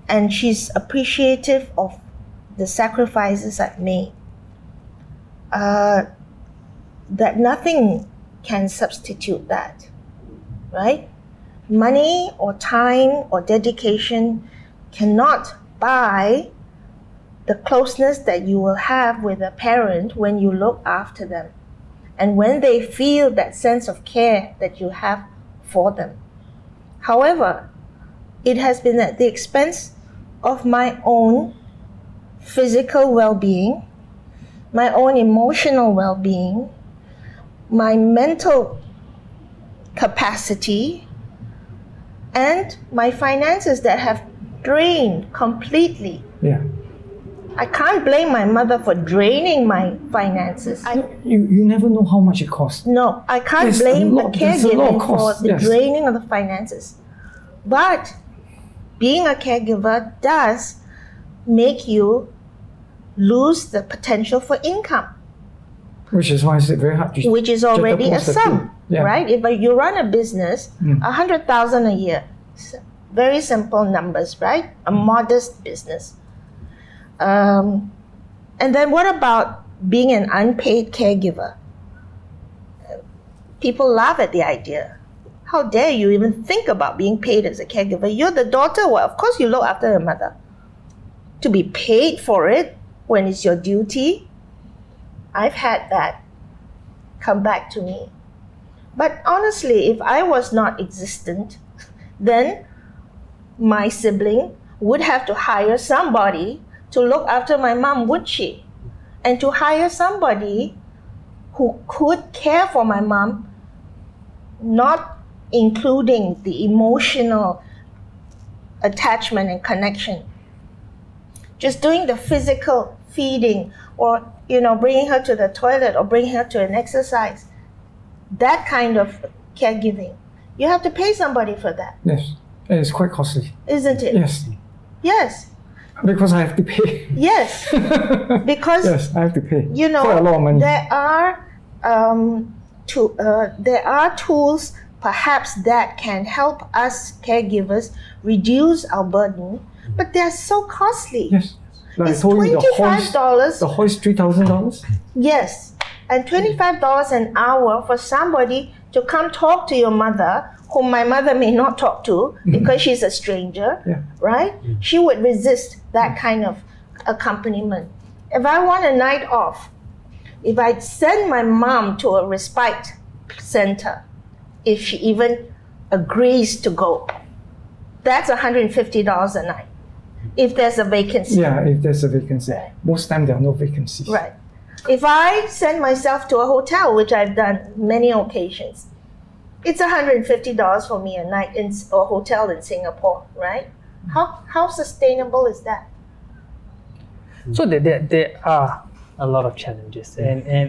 Speaker 2: And she's appreciative of the sacrifices I've made. That nothing can substitute that, right? Money or time or dedication cannot buy the closeness that you will have with a parent when you look after them and when they feel that sense of care that you have for them. However, it has been at the expense of my own physical well-being, my own emotional well-being, my mental capacity, and my finances that have drained completely.
Speaker 5: Yeah.
Speaker 2: I can't blame my mother for draining my finances.
Speaker 5: You never know how much it costs.
Speaker 2: No, I can't
Speaker 5: There's
Speaker 2: blame the
Speaker 5: there's a lot of
Speaker 2: caregiving for
Speaker 5: costs,
Speaker 2: the
Speaker 5: yes.
Speaker 2: draining of the finances. But being a caregiver does make you lose the potential for income,
Speaker 5: Which is why it's very hard to
Speaker 2: which is already a
Speaker 5: juxtapose the
Speaker 2: sum,
Speaker 5: two. Yeah.
Speaker 2: right? If you run a business, 100,000 a year, very simple numbers, right? A modest business. And then what about being an unpaid caregiver? People laugh at the idea. How dare you even think about being paid as a caregiver? You're the daughter, well, of course you look after your mother. To be paid for it when it's your duty, I've had that come back to me. But honestly, if I was not existent, then my sibling would have to hire somebody to look after my mom, would she? And to hire somebody who could care for my mom, not including the emotional attachment and connection. Just doing the physical feeding or, bringing her to the toilet or bringing her to an exercise. That kind of caregiving. You have to pay somebody for that,
Speaker 5: Yes. And it's quite costly.
Speaker 2: isn't it?
Speaker 5: Yes.
Speaker 2: Yes,
Speaker 5: Because I have to pay.
Speaker 2: yes, because
Speaker 5: Yes, I have to pay.
Speaker 2: you know,
Speaker 5: quite a lot of money.
Speaker 2: there are tools perhaps that can help us caregivers reduce our burden, but they're so costly.
Speaker 5: Yes. Like
Speaker 2: It's
Speaker 5: I told you,
Speaker 2: $25.
Speaker 5: the hoist $3,000.
Speaker 2: Yes, and $25 an hour for somebody to come talk to your mother, whom my mother may not talk to because she's a stranger,
Speaker 5: Yeah.
Speaker 2: right? She would resist that kind of accompaniment. If I want a night off, if I send my mom to a respite center, if she even agrees to go, that's $150 a night. If there's a vacancy.
Speaker 5: Yeah, if there's a vacancy.
Speaker 2: Right.
Speaker 5: Most time there are no vacancies.
Speaker 2: Right. If I send myself to a hotel, which I've done many occasions, it's $150 for me a night in a hotel in Singapore, right? How sustainable is that?
Speaker 1: So there are a lot of challenges, and I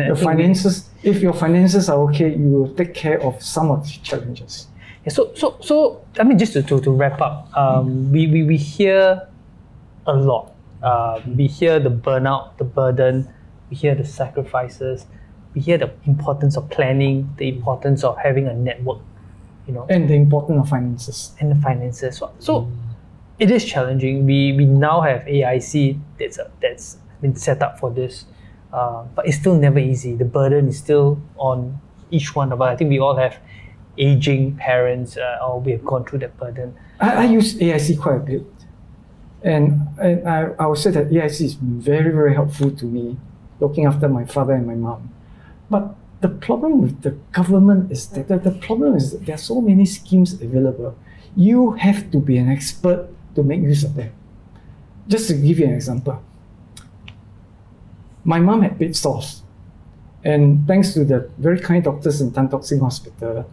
Speaker 5: The
Speaker 1: think
Speaker 5: finances, if your finances are okay, you will take care of some of the challenges.
Speaker 1: Yeah, so I mean, just to wrap up, we hear a lot. We hear the burnout, the burden. We hear the sacrifices. We hear the importance of planning, the importance of having a network,
Speaker 5: And the importance of finances.
Speaker 1: and the finances. So it is challenging. We now have AIC that's been set up for this, but it's still never easy. The burden is still on each one of us. I think we all have aging parents, or we have gone through that burden.
Speaker 5: I use AIC quite a bit. And I would say that AIC is very, very helpful to me, looking after my father and my mom. But the problem with the government is that there are so many schemes available. You have to be an expert to make use of them. Just to give you an example, my mom had bed sores, and thanks to the very kind doctors in Tan Tock Seng Hospital,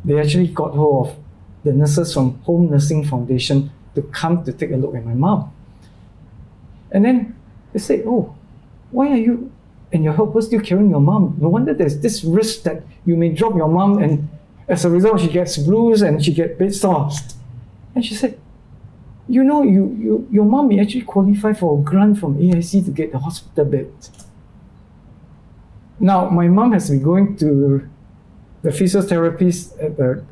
Speaker 5: they actually got hold of the nurses from Home Nursing Foundation to come to take a look at my mom. And then they said, "Oh, why are you and your helper still carrying your mom? No wonder there's this risk that you may drop your mom, and as a result she gets blues and she gets bed sores." And she said, your mom may actually qualify for a grant from AIC to get the hospital bed. Now, my mom has been going to the physiotherapist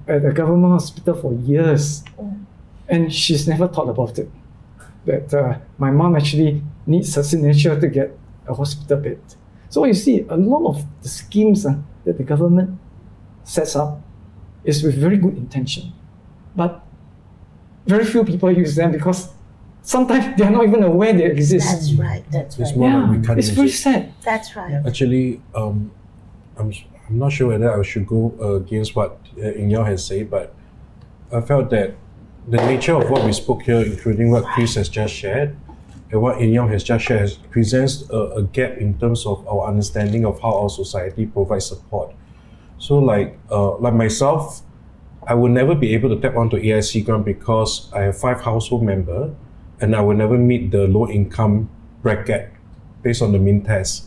Speaker 5: at the government hospital for years, and she's never thought about it. That my mom actually needs a signature to get a hospital bed. So you see, a lot of the schemes that the government sets up is with very good intention, but very few people use them because sometimes they are not even aware they exist.
Speaker 2: That's right. That's
Speaker 3: It's
Speaker 2: right.
Speaker 3: more like we can't
Speaker 5: It's
Speaker 3: use
Speaker 5: very
Speaker 3: it.
Speaker 5: sad.
Speaker 2: That's right.
Speaker 3: Actually, I'm not sure whether I should go against what Ingyao has said, but I felt that the nature of what we spoke here, including what Chris has just shared, and what Ingyao has just shared, presents a gap in terms of our understanding of how our society provides support. So like myself, I will never be able to tap onto AIC grant because I have 5 household members and I will never meet the low income bracket based on the mean test.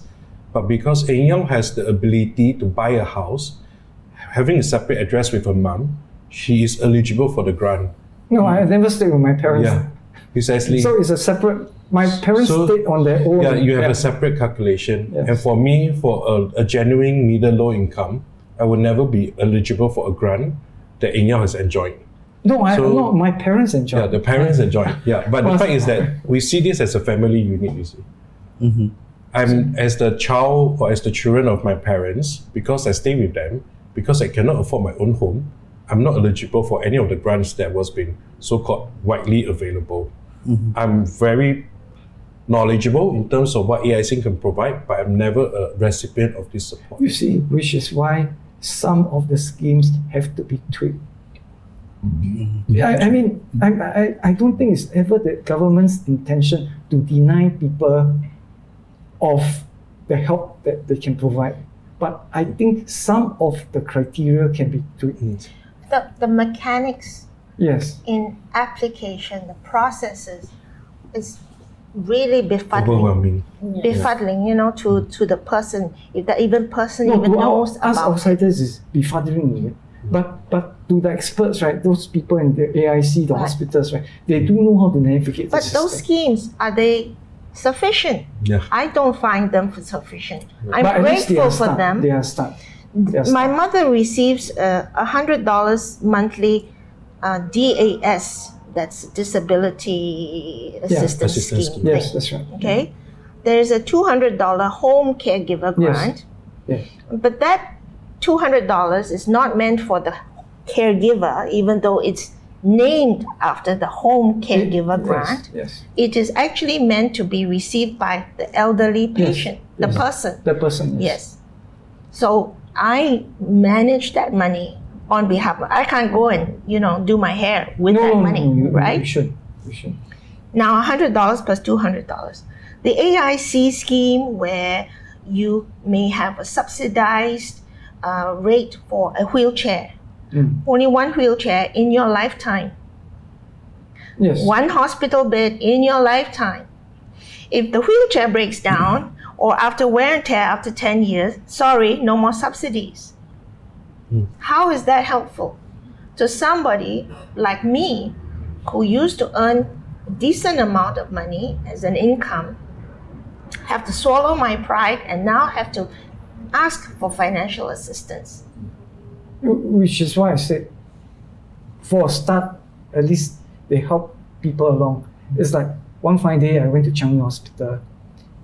Speaker 3: But because Young has the ability to buy a house, having a separate address with her mum, she is eligible for the grant.
Speaker 5: No, I never stayed with my parents.
Speaker 3: Yeah, precisely.
Speaker 5: So it's a separate. My parents stayed on their own.
Speaker 3: Yeah, you have a separate calculation.
Speaker 5: Yes.
Speaker 3: And for me, for a genuine middle low income, I will never be eligible for a grant that Young has enjoyed.
Speaker 5: No,
Speaker 3: So-
Speaker 5: my parents enjoyed.
Speaker 3: Yeah, the parents enjoy. Yeah, but the
Speaker 5: Well,
Speaker 3: fact is that we see this as a family unit, you see. I'm as the child or as the children of my parents, because I stay with them, because I cannot afford my own home, I'm not eligible for any of the grants that was being so-called widely available. I'm very knowledgeable in terms of what AIC can provide, but I'm never a recipient of this support.
Speaker 5: You see, which is why some of the schemes have to be tweaked. I mean, I don't think it's ever the government's intention to deny people of the help that they can provide. But I think some of the criteria can be tweaked.
Speaker 2: The mechanics
Speaker 5: Yes.
Speaker 2: in application, the processes, is really befuddling.
Speaker 3: Overwhelming.
Speaker 2: Befuddling, to the person, if that even person
Speaker 5: No,
Speaker 2: even
Speaker 5: to
Speaker 2: knows
Speaker 5: us
Speaker 2: about it.
Speaker 5: outsiders is befuddling. But to the experts, right, those people in the AIC, the
Speaker 2: Right.
Speaker 5: hospitals, right, they do know how to navigate
Speaker 2: But
Speaker 5: the
Speaker 2: those
Speaker 5: system.
Speaker 2: schemes, are they sufficient?
Speaker 3: Yeah.
Speaker 2: I don't find them sufficient. I'm
Speaker 5: But at least they
Speaker 2: grateful
Speaker 5: are
Speaker 2: for
Speaker 5: start.
Speaker 2: them.
Speaker 5: They are start.
Speaker 2: My mother receives $100 monthly DAS, that's disability assistance
Speaker 3: assistance
Speaker 2: scheme.
Speaker 3: scheme.
Speaker 5: Yes,
Speaker 2: thing.
Speaker 5: that's right.
Speaker 2: Okay, there is a $200 home caregiver grant,
Speaker 5: Yes.
Speaker 2: but that $200 is not meant for the caregiver, even though it's named after the home caregiver grant.
Speaker 5: Yes.
Speaker 2: It is actually meant to be received by the elderly patient, the
Speaker 5: yes.
Speaker 2: person.
Speaker 5: The person.
Speaker 2: Yes. So I manage that money on behalf of, I can't go and, do my hair with that money, right?
Speaker 5: You should. You should.
Speaker 2: Now $100 plus $200. The AIC scheme, where you may have a subsidized rate for a wheelchair. Only one wheelchair in your lifetime.
Speaker 5: Yes.
Speaker 2: One hospital bed in your lifetime. If the wheelchair breaks down or after wear and tear after 10 years, sorry, no more subsidies. How is that helpful to somebody like me who used to earn a decent amount of money as an income, have to swallow my pride and now have to ask for financial assistance?
Speaker 5: Which is why I said, for a start, at least they help people along. It's like one fine day I went to Changi Hospital.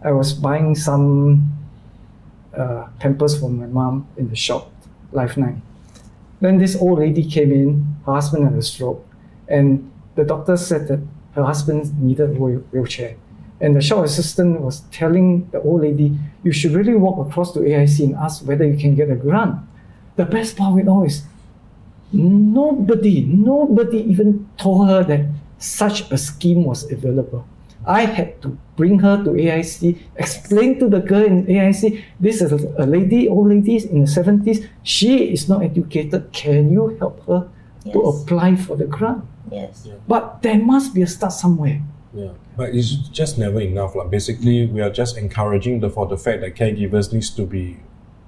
Speaker 5: I was buying some Pampers for my mom in the shop, Life 9. Then this old lady came in, her husband had a stroke, and the doctor said that her husband needed a wheelchair. And the shop assistant was telling the old lady, you should really walk across to AIC and ask whether you can get a grant. The best part of it all is nobody even told her that such a scheme was available. I had to bring her to AIC, explain to the girl in AIC, this is a old lady in the 70s, she is not educated, can you help her to
Speaker 2: Yes.
Speaker 5: apply for the grant?
Speaker 2: Yes.
Speaker 5: But there must be a start somewhere.
Speaker 3: Yeah, but it's just never enough. Like basically, we are just encouraging for the fact that caregivers needs to be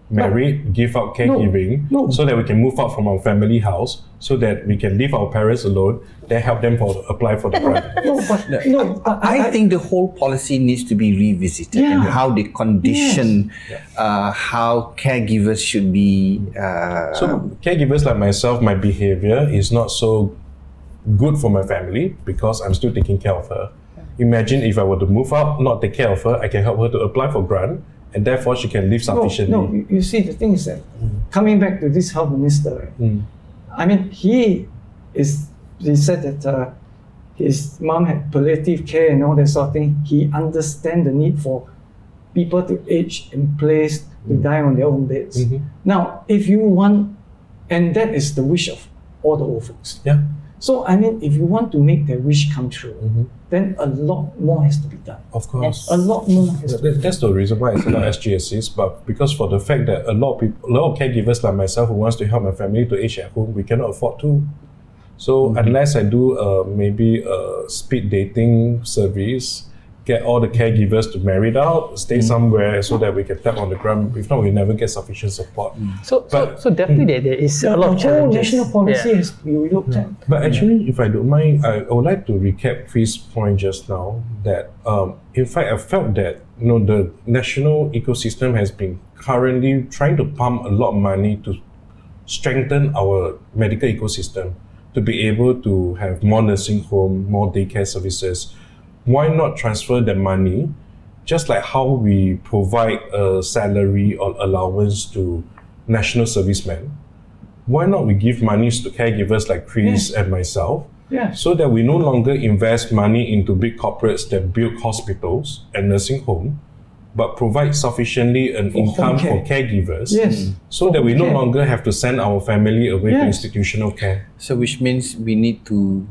Speaker 3: married, give up caregiving,
Speaker 5: No.
Speaker 3: so that we can move out from our family house, so that we can leave our parents alone, then help them apply for the grant.
Speaker 5: But
Speaker 4: I think the whole policy needs to be revisited and
Speaker 5: Yeah.
Speaker 4: how they condition how caregivers should be.
Speaker 3: So caregivers like myself, my behavior is not so good for my family because I'm still taking care of her. Imagine if I were to move out, not take care of her, I can help her to apply for grant, and therefore she can live sufficiently.
Speaker 5: No, you see, the thing is that coming back to this health minister, right? I mean, he said that his mom had palliative care and all that sort of thing. He understands the need for people to age in place, to die on their own beds. Now, if you want, and that is the wish of all the old folks.
Speaker 3: Yeah.
Speaker 5: So, I mean, if you want to make their wish come true, then a lot more has to be done.
Speaker 3: Of course.
Speaker 5: A lot more has to be done.
Speaker 3: That's the reason why I set up SGSCs, but because for the fact that a lot of caregivers like myself who wants to help my family to age at home, we cannot afford to. So unless I do maybe a speed dating service, get all the caregivers to marry it out, stay somewhere so that we can tap on the ground. If not, we never get sufficient support.
Speaker 1: So definitely there is a lot of
Speaker 5: The whole
Speaker 1: challenges.
Speaker 5: national policy
Speaker 1: Yeah.
Speaker 5: has to be relooked at.
Speaker 3: But actually, if I don't mind, I would like to recap Chris' point just now that in fact I felt that the national ecosystem has been currently trying to pump a lot of money to strengthen our medical ecosystem, to be able to have more nursing home, more daycare services. Why not transfer the money, just like how we provide a salary or allowance to national servicemen? Why not we give monies to caregivers like Chris and myself, so that we no longer invest money into big corporates that build hospitals and nursing home, but provide sufficiently an income for caregivers, so that we no longer have to send our family away to institutional care.
Speaker 4: So which means we need to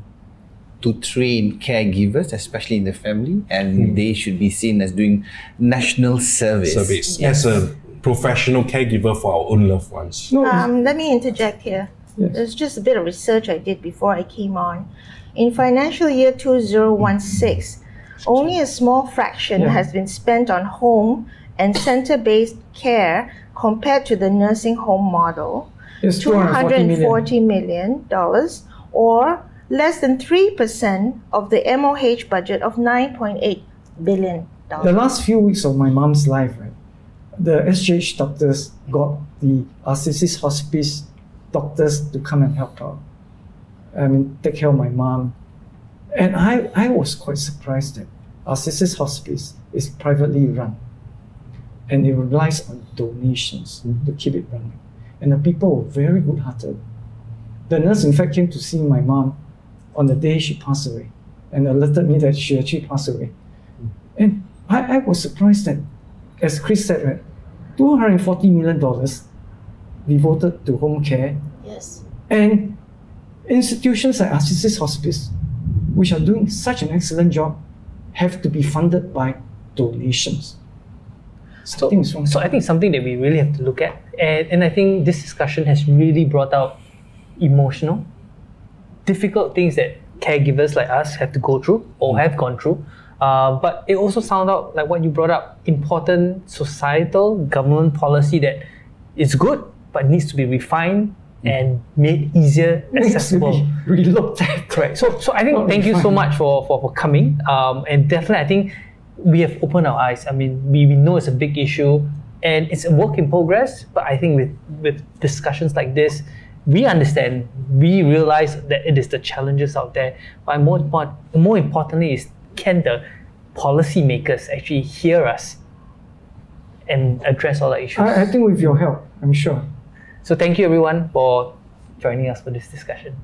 Speaker 4: train caregivers, especially in the family, and they should be seen as doing national service.
Speaker 3: As a professional caregiver for our own loved ones.
Speaker 2: Let me interject here. There's just a bit of research I did before I came on. In financial year 2016, only a small fraction has been spent on home and center-based care compared to the nursing home model.
Speaker 5: It's
Speaker 2: $240 million, or less than 3% of the MOH budget of $9.8 billion.
Speaker 5: The last few weeks of my mom's life, right, the SGH doctors got the Assisi Hospice doctors to come and help her. I mean, take care of my mom. And I was quite surprised that Assisi Hospice is privately run. And it relies on donations to keep it running. And the people were very good-hearted. The nurse, in fact, came to see my mom on the day she passed away and alerted me that she actually passed away. And I was surprised that, as Chris said, right, $240 million devoted to home care.
Speaker 6: Yes.
Speaker 5: And institutions like Assisi Hospice, which are doing such an excellent job, have to be funded by donations. Something is wrong.
Speaker 1: So I think something that we really have to look at, and I think this discussion has really brought out emotional, difficult things that caregivers like us have to go through or have gone through. But it also sounded out like what you brought up, important societal government policy that is good but needs to be refined and made easier accessible.
Speaker 5: Relooked at.
Speaker 1: Correct. So I think thank you so much for coming. And definitely I think we have opened our eyes. I mean, we know it's a big issue and it's a work in progress, but I think with discussions like this, we understand, we realize that it is the challenges out there. But more importantly is, can the policymakers actually hear us and address all the issues?
Speaker 5: I think with your help, I'm sure.
Speaker 1: So thank you everyone for joining us for this discussion.